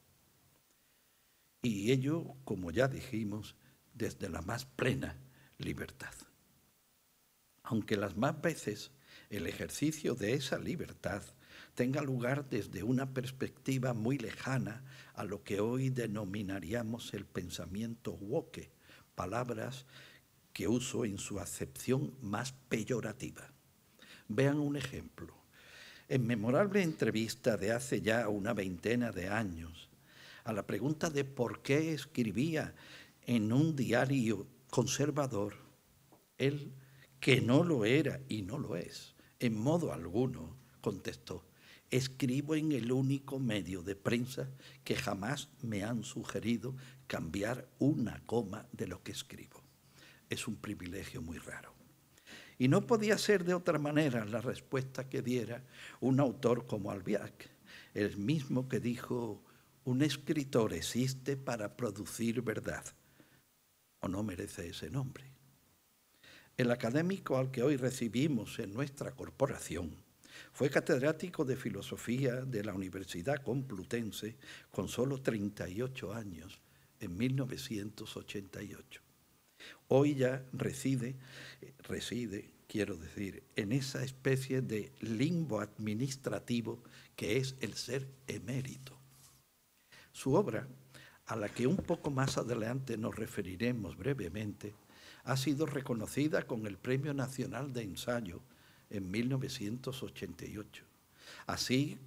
Y ello, como ya dijimos, desde la más plena libertad. Aunque las más veces el ejercicio de esa libertad tenga lugar desde una perspectiva muy lejana a lo que hoy denominaríamos el pensamiento woke, palabras que uso en su acepción más peyorativa. Vean un ejemplo. En memorable entrevista de hace ya una veintena de años, a la pregunta de por qué escribía en un diario conservador, él, que no lo era y no lo es, en modo alguno, contestó: escribo en el único medio de prensa que jamás me han sugerido cambiar una coma de lo que escribo. Es un privilegio muy raro. Y no podía ser de otra manera la respuesta que diera un autor como Albiac, el mismo que dijo: un escritor existe para producir verdad, o no merece ese nombre. El académico al que hoy recibimos en nuestra corporación fue catedrático de filosofía de la Universidad Complutense con solo 38 años, en 1988. Hoy ya reside, en esa especie de limbo administrativo que es el ser emérito. Su obra, a la que un poco más adelante nos referiremos brevemente, ha sido reconocida con el Premio Nacional de Ensayo en 1988, así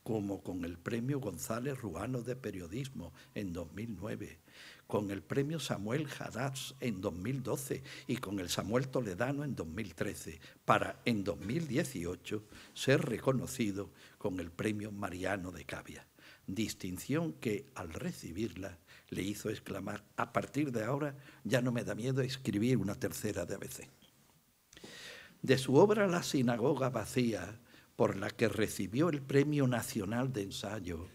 como con el Premio González Ruano de Periodismo en 2009, con el Premio Samuel Haddad en 2012 y con el Samuel Toledano en 2013, para en 2018 ser reconocido con el Premio Mariano de Cavia, distinción que al recibirla le hizo exclamar: a partir de ahora ya no me da miedo escribir una tercera de ABC. De su obra La sinagoga vacía, por la que recibió el Premio Nacional de Ensayo,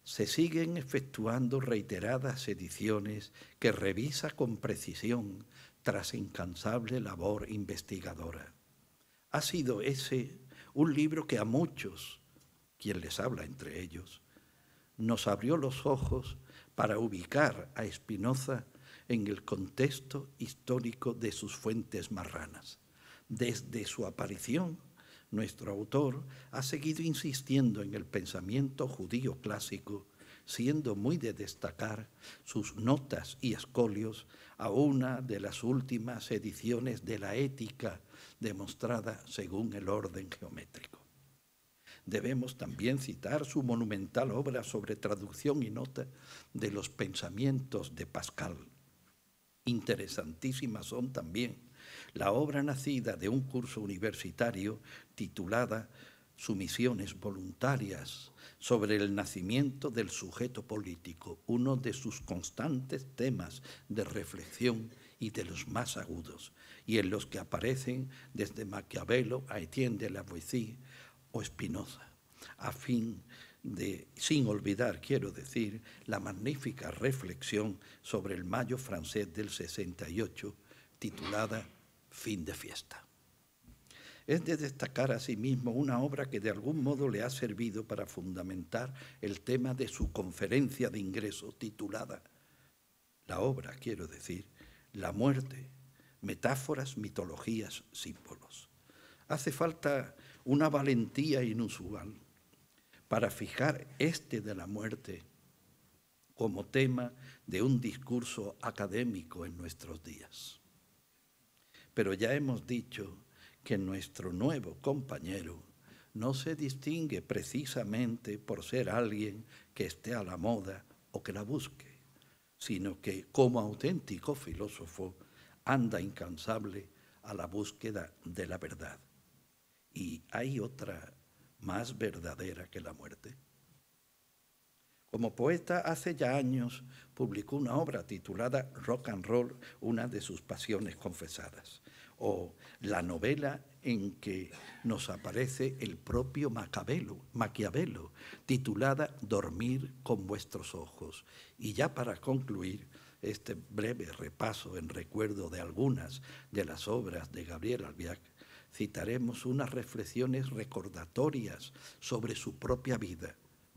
se siguen efectuando reiteradas ediciones que revisa con precisión tras incansable labor investigadora. Ha sido ese un libro que a muchos, quien les habla entre ellos, nos abrió los ojos para ubicar a Spinoza en el contexto histórico de sus fuentes marranas. Desde su aparición, nuestro autor ha seguido insistiendo en el pensamiento judío clásico, siendo muy de destacar sus notas y escolios a una de las últimas ediciones de la Ética demostrada según el orden geométrico. Debemos también citar su monumental obra sobre traducción y nota de los pensamientos de Pascal. Interesantísimas son también la obra nacida de un curso universitario titulada Sumisiones voluntarias, sobre el nacimiento del sujeto político, uno de sus constantes temas de reflexión y de los más agudos, y en los que aparecen desde Maquiavelo a Etienne de la Boétie o Spinoza, a fin sin olvidar, quiero decir, la magnífica reflexión sobre el Mayo francés del 68, titulada Fin de fiesta. Es de destacar asimismo una obra que de algún modo le ha servido para fundamentar el tema de su conferencia de ingreso, titulada, la obra, quiero decir, La muerte, metáforas, mitologías, símbolos. Hace falta una valentía inusual para fijar este de la muerte como tema de un discurso académico en nuestros días. Pero ya hemos dicho que nuestro nuevo compañero no se distingue precisamente por ser alguien que esté a la moda o que la busque, sino que como auténtico filósofo anda incansable a la búsqueda de la verdad. ¿Y hay otra más verdadera que la muerte? Como poeta, hace ya años publicó una obra titulada Rock and Roll, una de sus pasiones confesadas, o la novela en que nos aparece el propio Maquiavelo, titulada Dormir con vuestros ojos. Y ya para concluir este breve repaso en recuerdo de algunas de las obras de Gabriel Albiac, citaremos unas reflexiones recordatorias sobre su propia vida,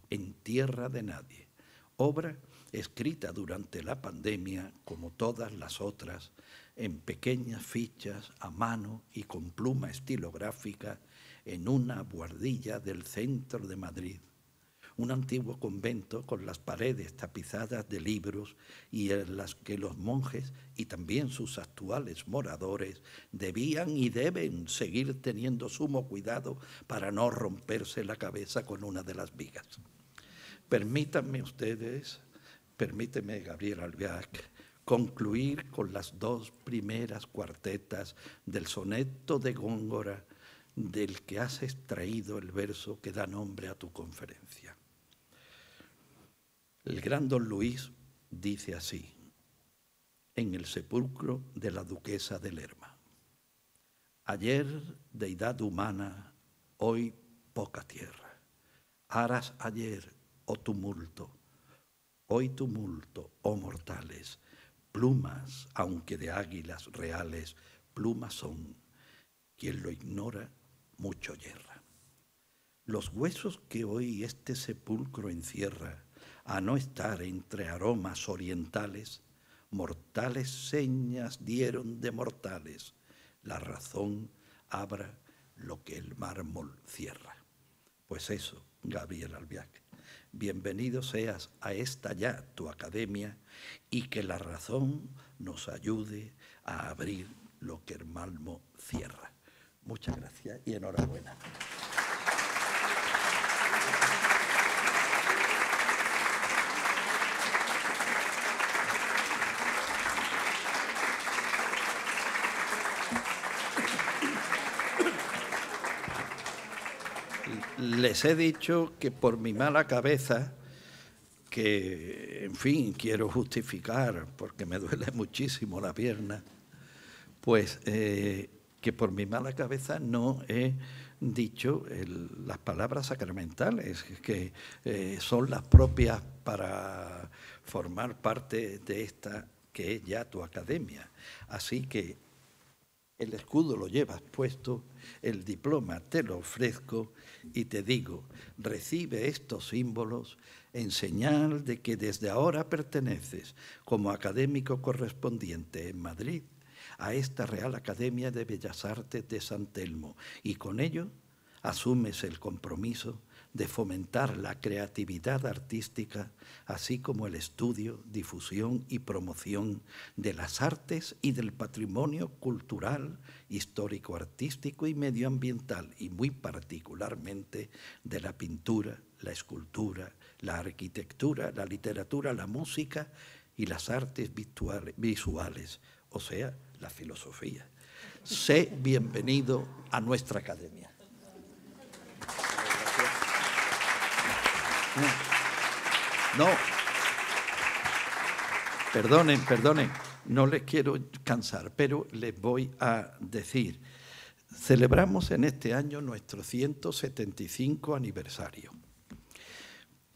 En tierra de nadie, obra escrita durante la pandemia, como todas las otras, en pequeñas fichas a mano y con pluma estilográfica en una buhardilla del centro de Madrid, un antiguo convento con las paredes tapizadas de libros y en las que los monjes y también sus actuales moradores debían y deben seguir teniendo sumo cuidado para no romperse la cabeza con una de las vigas. Permítanme ustedes, permíteme Gabriel Albiac, concluir con las dos primeras cuartetas del soneto de Góngora del que has extraído el verso que da nombre a tu conferencia. El gran don Luis dice así, en el sepulcro de la duquesa de Lerma. Ayer, deidad humana, hoy poca tierra. Aras ayer, oh tumulto, hoy tumulto, oh mortales, plumas, aunque de águilas reales, plumas son. Quien lo ignora, mucho yerra. Los huesos que hoy este sepulcro encierra, a no estar entre aromas orientales, mortales señas dieron de mortales. La razón abra lo que el mármol cierra. Pues eso, Gabriel Albiac. Bienvenido seas a esta ya tu academia y que la razón nos ayude a abrir lo que el mármol cierra. Muchas gracias y enhorabuena. Les he dicho que por mi mala cabeza, que en fin quiero justificar porque me duele muchísimo la pierna, pues que por mi mala cabeza no he dicho las palabras sacramentales, que son las propias para formar parte de esta que es ya tu academia. Así que el escudo lo llevas puesto, el diploma te lo ofrezco y te digo, recibe estos símbolos en señal de que desde ahora perteneces como académico correspondiente en Madrid a esta Real Academia de Bellas Artes de San Telmo y con ello asumes el compromiso de fomentar la creatividad artística, así como el estudio, difusión y promoción de las artes y del patrimonio cultural, histórico, artístico y medioambiental, y muy particularmente de la pintura, la escultura, la arquitectura, la literatura, la música y las artes visuales, o sea, la filosofía. Sé bienvenido a nuestra academia. No, perdonen, no les quiero cansar, pero les voy a decir, celebramos en este año nuestro 175 aniversario.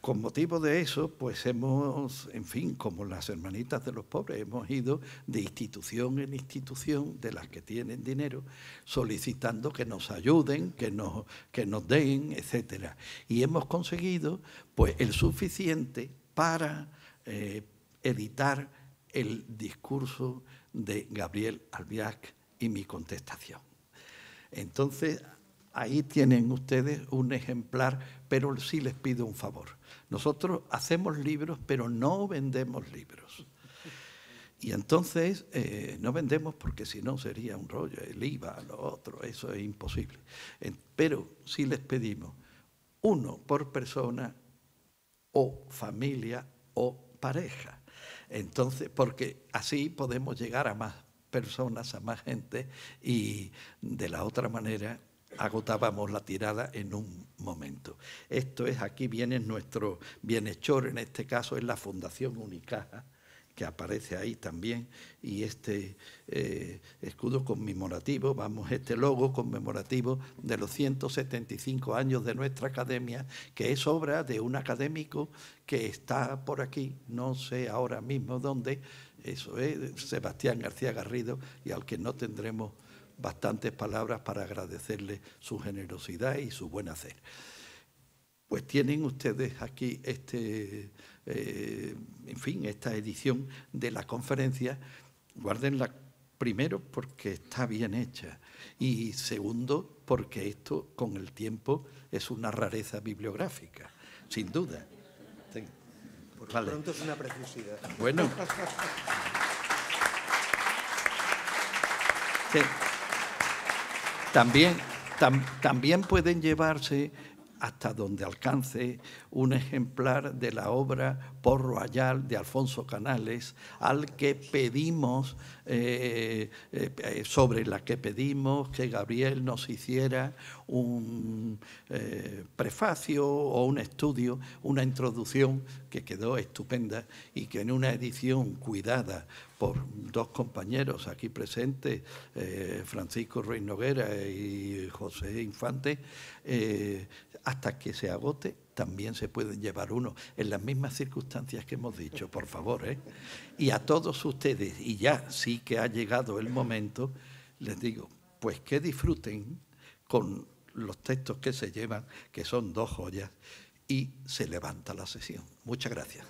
Con motivo de eso, pues hemos, en fin, como las hermanitas de los pobres, hemos ido de institución en institución de las que tienen dinero, solicitando que nos ayuden, que nos den, etcétera. Y hemos conseguido, pues, el suficiente para editar el discurso de Gabriel Albiac y mi contestación. Entonces, ahí tienen ustedes un ejemplar, pero sí les pido un favor. Nosotros hacemos libros, pero no vendemos libros. Y entonces no vendemos porque si no sería un rollo, el IVA, lo otro, eso es imposible. Pero sí les pedimos uno por persona o familia o pareja. Entonces, porque así podemos llegar a más personas, a más gente, y de la otra manera agotábamos la tirada en un momento. Esto es, aquí viene nuestro bienhechor, en este caso es la Fundación Unicaja, que aparece ahí también, y este escudo conmemorativo, este logo conmemorativo de los 175 años de nuestra academia, que es obra de un académico que está por aquí, no sé ahora mismo dónde, eso es Sebastián García Garrido, y al que no tendremos bastantes palabras para agradecerle su generosidad y su buen hacer. Pues tienen ustedes aquí en fin, esta edición de la conferencia. Guárdenla primero porque está bien hecha y segundo porque esto con el tiempo es una rareza bibliográfica, sin duda. Por pronto es una preciosidad. Bueno. Sí. También pueden llevarse hasta donde alcance un ejemplar de la obra Port Royal de Alfonso Canales, al que pedimos, sobre la que pedimos que Gabriel nos hiciera un prefacio o un estudio, una introducción que quedó estupenda y que en una edición cuidada por dos compañeros aquí presentes, Francisco Ruiz Noguera y José Infante, hasta que se agote, también se pueden llevar uno en las mismas circunstancias que hemos dicho, por favor. Y a todos ustedes, y ya sí que ha llegado el momento, les digo, pues que disfruten con los textos que se llevan, que son dos joyas, y se levanta la sesión. Muchas gracias.